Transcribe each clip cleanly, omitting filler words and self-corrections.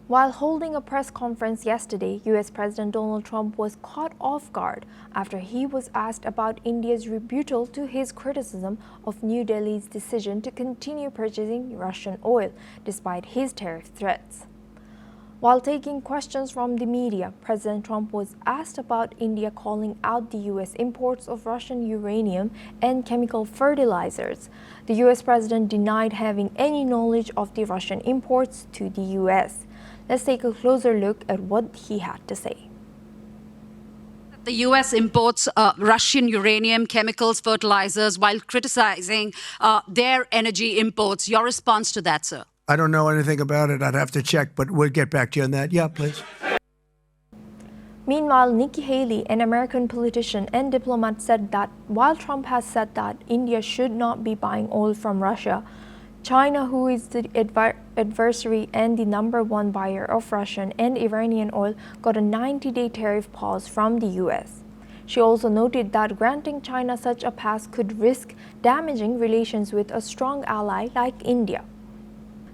While holding a press conference yesterday, US President Donald Trump was caught off guard after he was asked about India's rebuttal to his criticism of New Delhi's decision to continue purchasing Russian oil despite his tariff threats. While taking questions from the media, President Trump was asked about India calling out the U.S. imports of Russian uranium and chemical fertilizers. The U.S. president denied having any knowledge of the Russian imports to the U.S. Let's take a closer look at what he had to say. The U.S. imports Russian uranium, chemicals, fertilizers, while criticizing their energy imports. Your response to that, sir? I don't know anything about it. I'd have to check, but we'll get back to you on that. Yeah, please. Meanwhile, Nikki Haley, an American politician and diplomat, said that while Trump has said that India should not be buying oil from Russia, China, who is the adversary and the #1 buyer of Russian and Iranian oil, got a 90-day tariff pause from the U.S. She also noted that granting China such a pass could risk damaging relations with a strong ally like India.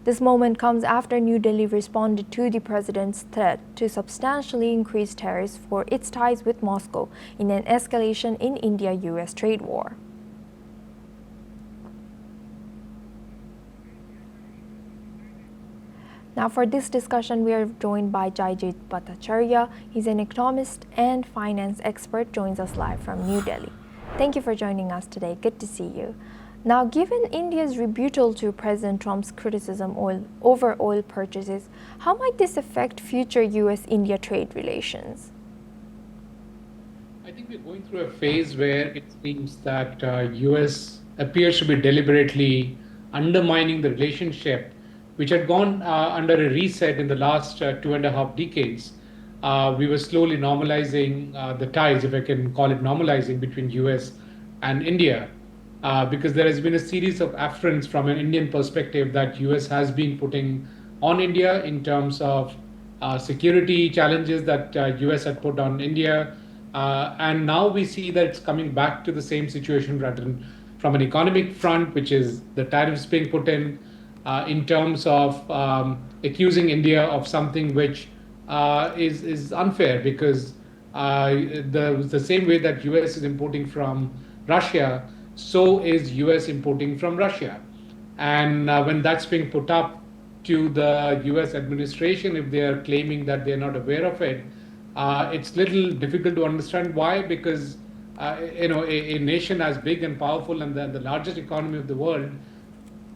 This moment comes after New Delhi responded to the president's threat to substantially increase tariffs for its ties with Moscow in an escalation in India-US trade war. Now for this discussion, we are joined by Jaijit Bhattacharya. He's an economist and finance expert, joins us live from New Delhi. Thank you for joining us today. Good to see you. Now, given India's rebuttal to President Trump's criticism over oil purchases, how might this affect future U.S.-India trade relations? I think we're going through a phase where it seems that U.S. appears to be deliberately undermining the relationship, which had gone under a reset in the last 2.5 decades. We were slowly normalizing the ties, if I can call it normalizing, between U.S. and India. Because there has been a series of affronts from an Indian perspective that US has been putting on India in terms of security challenges that US had put on India. And now we see that it's coming back to the same situation rather than from an economic front, which is the tariffs being put in terms of accusing India of something which is unfair, because the same way that US is importing from Russia, so is US importing from Russia. And when that's being put up to the US administration, if they are claiming that they're not aware of it, it's little difficult to understand why, because a nation as big and powerful and the largest economy of the world,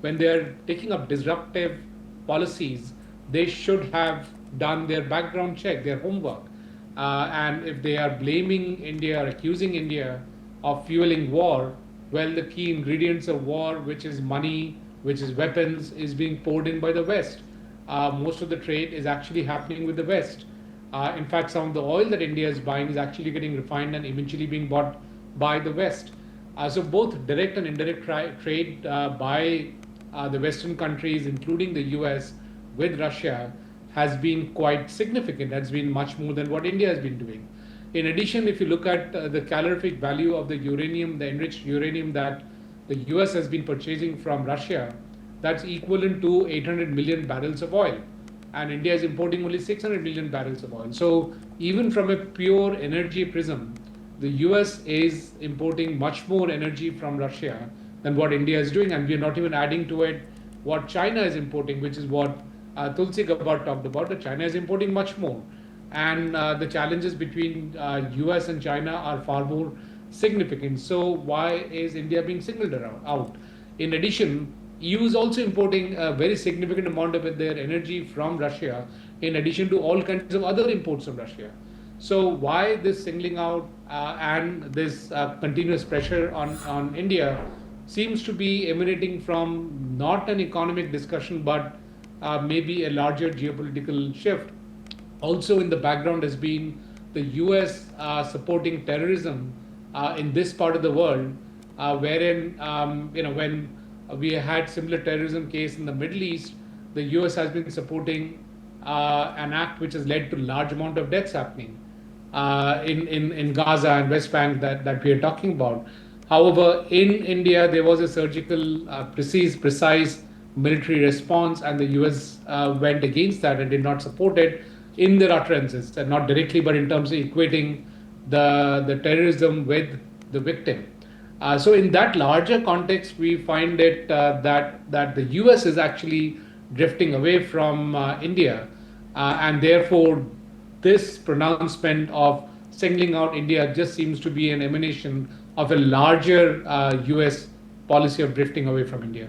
when they're taking up disruptive policies, they should have done their background check, their homework. And if they are blaming India or accusing India of fueling war, well, the key ingredients of war, which is money, which is weapons, is being poured in by the West. Most of the trade is actually happening with the West. In fact, some of the oil that India is buying is actually getting refined and eventually being bought by the West. So both direct and indirect trade by the Western countries, including the US, with Russia, has been quite significant. Has been much more than what India has been doing. In addition, if you look at the calorific value of the uranium, the enriched uranium that the US has been purchasing from Russia, that's equivalent to 800 million barrels of oil. And India is importing only 600 million barrels of oil. So even from a pure energy prism, the US is importing much more energy from Russia than what India is doing. And we're not even adding to it what China is importing, which is what Tulsi Gabbard talked about, that China is importing much more. And the challenges between US and China are far more significant. So why is India being singled out? In addition, EU is also importing a very significant amount of their energy from Russia, in addition to all kinds of other imports from Russia. So why this singling out and this continuous pressure on India seems to be emanating from not an economic discussion, but maybe a larger geopolitical shift. Also in the background has been the US supporting terrorism in this part of the world, wherein when we had similar terrorism case in the Middle East, the US has been supporting an act which has led to large amount of deaths happening in Gaza and West Bank that we are talking about. However, in India, there was a surgical, precise military response, and the US went against that and did not support it in their utterances, and not directly, but in terms of equating the terrorism with the victim. So in that larger context, we find it that the US is actually drifting away from India, and therefore this pronouncement of singling out India just seems to be an emanation of a larger US policy of drifting away from India.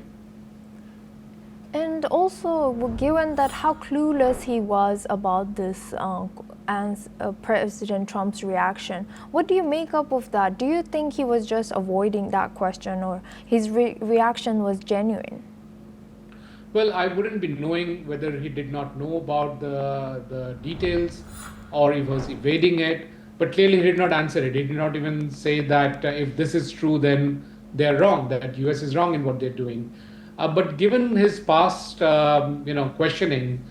And also, given that how clueless he was about this and President Trump's reaction, what do you make up of that? Do you think he was just avoiding that question, or his reaction was genuine? Well, I wouldn't be knowing whether he did not know about the details or he was evading it, but clearly he did not answer it. He did not even say that if this is true, then they're wrong, that US is wrong in what they're doing. But given his past, questioning,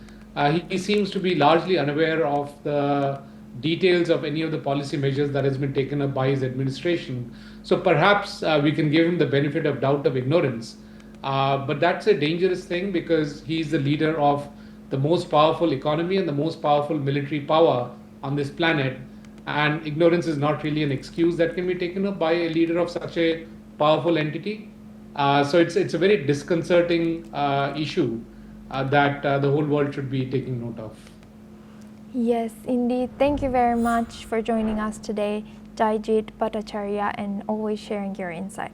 he seems to be largely unaware of the details of any of the policy measures that has been taken up by his administration. So perhaps we can give him the benefit of doubt of ignorance. But that's a dangerous thing because he's the leader of the most powerful economy and the most powerful military power on this planet. And ignorance is not really an excuse that can be taken up by a leader of such a powerful entity. So it's a very disconcerting issue that the whole world should be taking note of. Yes, indeed. Thank you very much for joining us today, Jaijit Bhattacharya, and always sharing your insight.